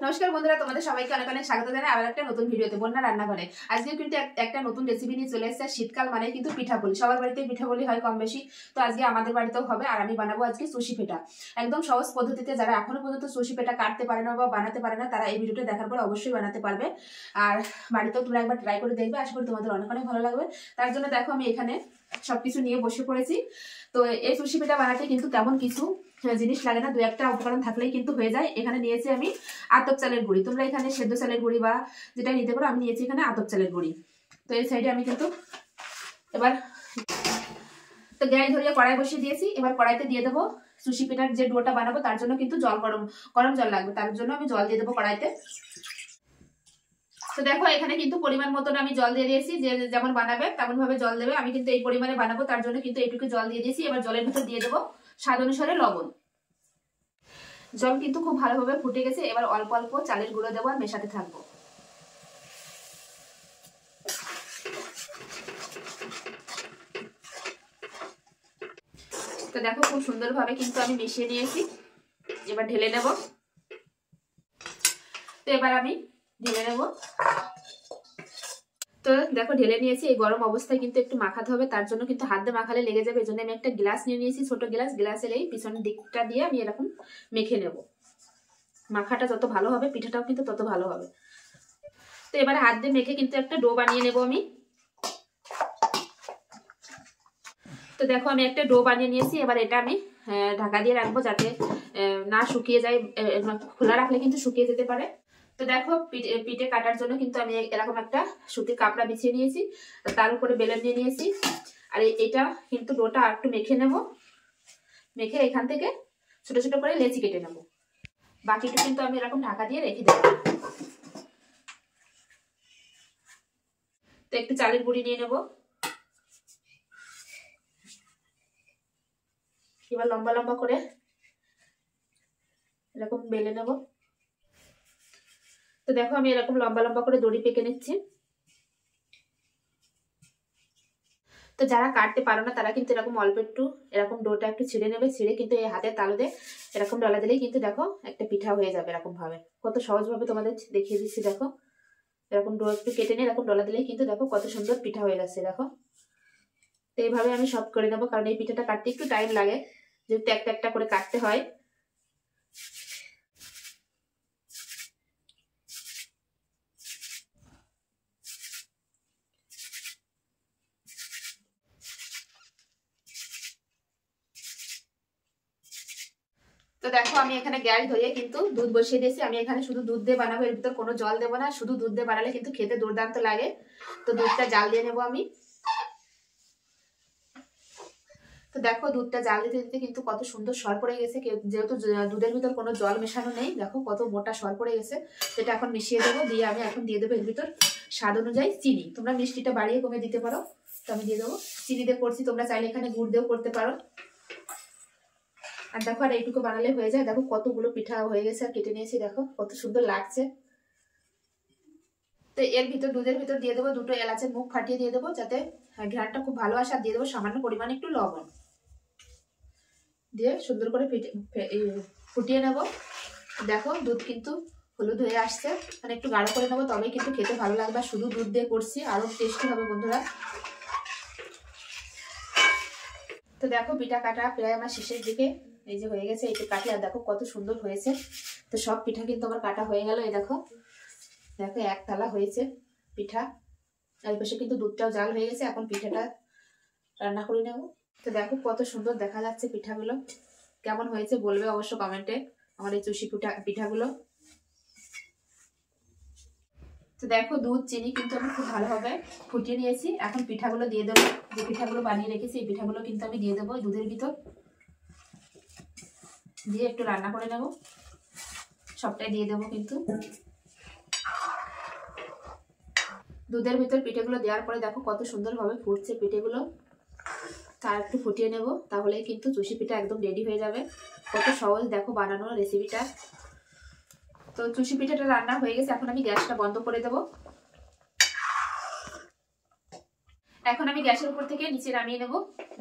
নমস্কার বন্ধুরা, তোমাদের সবাইকে অনেক অনেক স্বাগত জানাই আবার একটা নতুন ভিডিওতে বন্যা রান্নাঘরে। আজকে কিন্তু একটা নতুন রেসিপি নিয়ে চলে এসেছে। শীতকাল মানে কিন্তু পিঠাপুলি, সবার বাড়িতে পিঠাপুলি হয় কম বেশি। তো আজকে আমাদের বাড়িতেও হবে, আর আমি বানাবো আজকে সুশি পিঠা। একদম সহজ পদ্ধতিতে, যারা এখনো পর্যন্ত সুশি পিঠা কাটতে পারে না বা বানাতে পারে না, তারা এই ভিডিওটা দেখার পর অবশ্যই বানাতে পারবে। আর বাড়িতেও তোমরা একবার ট্রাই করে দেখবে, আশা করি তোমাদের অনেক অনেক ভালো লাগবে। তার জন্য দেখো আমি এখানে সবকিছু নিয়ে বসে পড়েছি। তো এই সুশি পিঠা বানাতে কিন্তু তেমন কিছু জিনিস লাগে না, দু একটা উপকরণ থাকলেই কিন্তু হয়ে যায়। এখানে নিয়েছি আমি আতপ চালের গুঁড়ি, তোমরা এখানে সেদ্ধ চালের গুঁড়ি বা যেটা নিতে পারো, আমি নিয়েছি এখানে আতপ চালের গুঁড়ি। তো এই সাইডে আমি কিন্তু এবার তো গ্যাস ধরিয়ে কড়াই বসিয়ে দিয়েছি। এবার কড়াইতে দিয়ে দেবো সুশি পিঠার যে ডোটা বানাবো, তার জন্য কিন্তু গরম জল লাগবে। তার জন্য আমি জল দিয়ে দেবো কড়াইতে। তো দেখো এখানে কিন্তু পরিমাণ মতন আমি জল দিয়ে দিয়েছি, যে যেমন বানাবে তেমন ভাবে জল দেবে। আমি কিন্তু এই পরিমাণে বানাবো, তার জন্য কিন্তু এইটুকু জল দিয়ে দিয়েছি। এবার জলের ভিতর দিয়ে দেবো স্বাদ অনুসারে লবণ। জল কিন্তু খুব ভালোভাবে ফুটে গেছে। এবার অল্প অল্প চালের গুঁড়ো দেবো আর মেশাতে থাকবো। তো দেখো খুব সুন্দরভাবে কিন্তু আমি মিশিয়ে নিয়েছি। এবার ঢেলে নেব। তো এবার আমি ঢেলে নেব। তো দেখো ঢেলে নিয়েছি। এই গরম অবস্থায় কিন্তু একটু মাখাতে হবে, তার জন্য কিন্তু হাত দিয়ে মাখালে লেগে যাবে। এই জন্য আমি একটা গ্লাস নিয়ে নিয়েছি, ছোট গ্লাস। গ্লাসের এই পিছনের দিকটা দিয়ে আমি এরকম মেখে নেব। মাখাটা যত ভালো হবে পিঠাটাও কিন্তু তত ভালো হবে। তো এবার হাত দিয়ে মেখে কিন্তু একটা ডো বানিয়ে নেব আমি। তো দেখো আমি একটা ডো বানিয়ে নিয়েছি। এবার এটা আমি ঢাকা দিয়ে রাখবো, যাতে না শুকিয়ে যায়। খোলা রাখলে কিন্তু শুকিয়ে যেতে পারে। তো দেখো পিঠে কাটার জন্য কিন্তু আমি এরকম একটা সুতির কাপড়া বিছিয়ে নিয়েছি, তার উপরে বেলন নিয়ে নিয়েছি। আর এটা কিন্তু ডোটা একটু মেখে নেব। মেখে এখান থেকে ছোট ছোট করে লেচি কেটে নেব। বাকিটা কিন্তু আমি এরকম ঢাকা দিয়ে রেখে দেবো। তো একটু চালের গুঁড়ি নিয়ে নেব। এবার লম্বা লম্বা করে এরকম বেলে নেব। তো দেখো আমি এরকম লম্বা লম্বা করে দড়ি পেকে নিচ্ছি। তো যারা কাটতে পারো না, তারা কিন্তু এরকম অল্প একটু এরকম ডোটা একটু ছিঁড়ে নেবে। ছিঁড়ে কিন্তু এই হাতের তালুতে এরকম ডলা দিলেই কিন্তু দেখো একটা পিঠা হয়ে যাবে। এরকম ভাবে কত সহজ ভাবে তোমাদের দেখিয়ে দিচ্ছি। দেখো এরকম ডো একটু কেটে নিয়ে এরকম ডলা দিলেই কিন্তু দেখো কত সুন্দর পিঠা হয়ে গেছে। দেখো তো এইভাবে আমি সব করে নেবো, কারণ এই পিঠাটা কাটতে একটু টাইম লাগে, যেহেতু একটা একটা করে কাটতে হয়। তো দেখো আমি এখানে গ্যাস ধরিয়ে কিন্তু দুধ বসিয়ে দিয়েছি। আমি এখানে শুধু দুধ দিয়ে বানাবো, এর ভিতর কোনো জল দেবো না। শুধু দুধ দিয়ে বানালে কিন্তু খেতে দুর্দান্ত লাগে। তো দুধটা জাল দিয়ে নেবো আমি। তো দেখো দুধটা জাল দিতে দিতে কিন্তু কত সুন্দর সর পড়ে গেছে, যেহেতু দুধের ভিতর কোনো জল মেশানো নেই। দেখো কত মোটা সর পড়ে গেছে। সেটা এখন মিশিয়ে দেবো। দিয়ে আমি এখন দিয়ে দেবো এর ভিতর স্বাদ অনুযায়ী চিনি। তোমরা মিষ্টিটা বাড়িয়ে কমে দিতে পারো। তো আমি দিয়ে দেবো চিনি দিয়ে করছি, তোমরা চাইলে এখানে গুড় দিয়েও করতে পারো। আর দেখো আর এইটুকু বানালে হয়ে যায়। দেখো কতগুলো পিঠা হয়ে গেছে আর কেটে নিয়েছি, দেখো কত সুন্দর লাগছে। তো এর ভিতর দুধের ভিতর দিয়ে দেবো দুটো এলাচের মুখ ফাটিয়ে দিয়ে দেবো, যাতে ঘ্রাণটা খুব ভালো আসে। আর দিয়ে দেবো সামান্য পরিমাণে একটু লবণ দিয়ে সুন্দর করে ফুটিয়ে নেব। দেখো দুধ কিন্তু হলুদ হয়ে আসছে, মানে একটু গাঢ় করে নেবো, তবেই কিন্তু খেতে ভালো লাগবে। শুধু দুধ দিয়ে করছি, আরো টেস্টি হবে বন্ধুরা। তো দেখো পিঠা কাটা প্রায় আমার শেষের দিকে, এই যে হয়ে গেছে। একটু কাটি আর দেখো কত সুন্দর হয়েছে। তো সব পিঠা কিন্তু আমার কাটা হয়ে গেল। এই দেখো দেখো এক থালা হয়েছে পিঠা। আর পাশে কিন্তু দুধটাও জাল হয়ে গেছে। এখন পিঠাটা রান্না করে নেব। তো দেখো কত সুন্দর দেখা যাচ্ছে পিঠাগুলো। কেমন হয়েছে বলবে অবশ্য কমেন্টে আমার এই চুষি পিঠাগুলো। তো দেখো দুধ চিনি কিন্তু আমি খুব ভালোভাবে ফুটিয়ে নিয়েছি। এখন পিঠাগুলো দিয়ে দেবো। যে পিঠাগুলো বানিয়ে রেখেছি এই পিঠাগুলো কিন্তু আমি দিয়ে দেবো দুধের ভিতর। দিয়ে একটু রান্না করে নেব। সবটাই দিয়ে দেবো কিন্তু দুধের ভিতর। পিঠেগুলো দেওয়ার পরে দেখো কত সুন্দরভাবে ফুটছে পিঠেগুলো। তার একটু ফুটিয়ে নেব, তাহলেই কিন্তু চুষি পিঠা একদম রেডি হয়ে যাবে। কত সহজ দেখো বানানোর রেসিপিটা। তো চুষি পিঠাটা রান্না হয়ে গেছে। এখন আমি গ্যাসটা বন্ধ করে দেব। এখন আমি গ্যাসের উপর থেকে নিচে নামিয়ে নেব।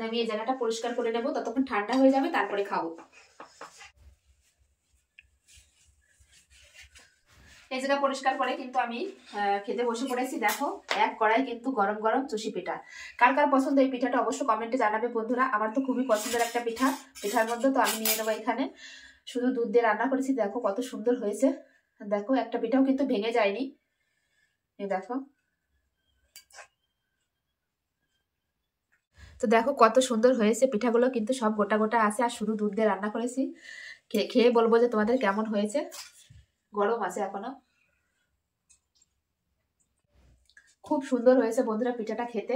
নামিয়ে জায়গাটা পরিষ্কার করে নেব, ততক্ষণ ঠান্ডা হয়ে যাবে, তারপরে খাবো। এই জায়গা পরিষ্কার করে কিন্তু আমি খেতে বসে পড়েছি। দেখো এক কড়াই কিন্তু গরম গরম চুষি পিঠা। কার কার পছন্দ এই পিঠাটা অবশ্যই কমেন্টে জানাবে বন্ধুরা। আমার তো খুবই পছন্দের একটা পিঠা। পিঠার মধ্যে তো আমি নিয়ে নেবো এখানে। শুধু দুধ দিয়ে রান্না করেছি, দেখো কত সুন্দর হয়েছে। দেখো একটা পিঠাও কিন্তু ভেঙে যায়নি। এই দেখো, তো দেখো কত সুন্দর হয়েছে পিঠাগুলো, কিন্তু সব গোটা গোটা আছে আর শুধু দুধ দিয়ে রান্না করেছি। খেয়ে বলবো যে তোমাদের কেমন হয়েছে। গরম আছে এখনো। খুব সুন্দর হয়েছে বন্ধুরা পিঠাটা খেতে।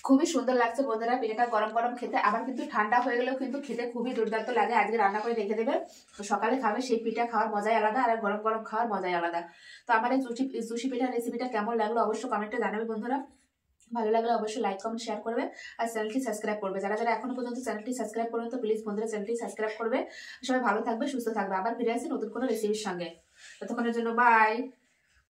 খুবই সুন্দর লাগছে বন্ধুরা পিঠাটা গরম গরম খেতে। আবার কিন্তু ঠান্ডা হয়ে গেলেও কিন্তু খেতে খুবই দুর্দান্ত লাগে। আজকে রান্না করে রেখে দেবে, তো সকালে খাবে, সেই পিঠা খাওয়ার মজাই আলাদা আর গরম গরম খাওয়ার মজাই আলাদা। তো আমার এই চুষি পিঠার রেসিপিটা কেমন লাগলো অবশ্যই কমেন্টে জানাবে বন্ধুরা। ভালো লাগলে অবশ্যই লাইক কমেন্ট শেয়ার করবে আর চ্যানেলটি সাবস্ক্রাইব করবে। যারা যারা এখনো পর্যন্ত চ্যানেলটি সাবস্ক্রাইব করবে তো প্লিজ বন্ধুরা চ্যানেলটি সাবস্ক্রাইব করবে। সবাই ভালো থাকবে, সুস্থ থাকবে। আবার ফিরে আসি নতুন কোনো রেসিপির সঙ্গে। ততক্ষণের জন্য বাই।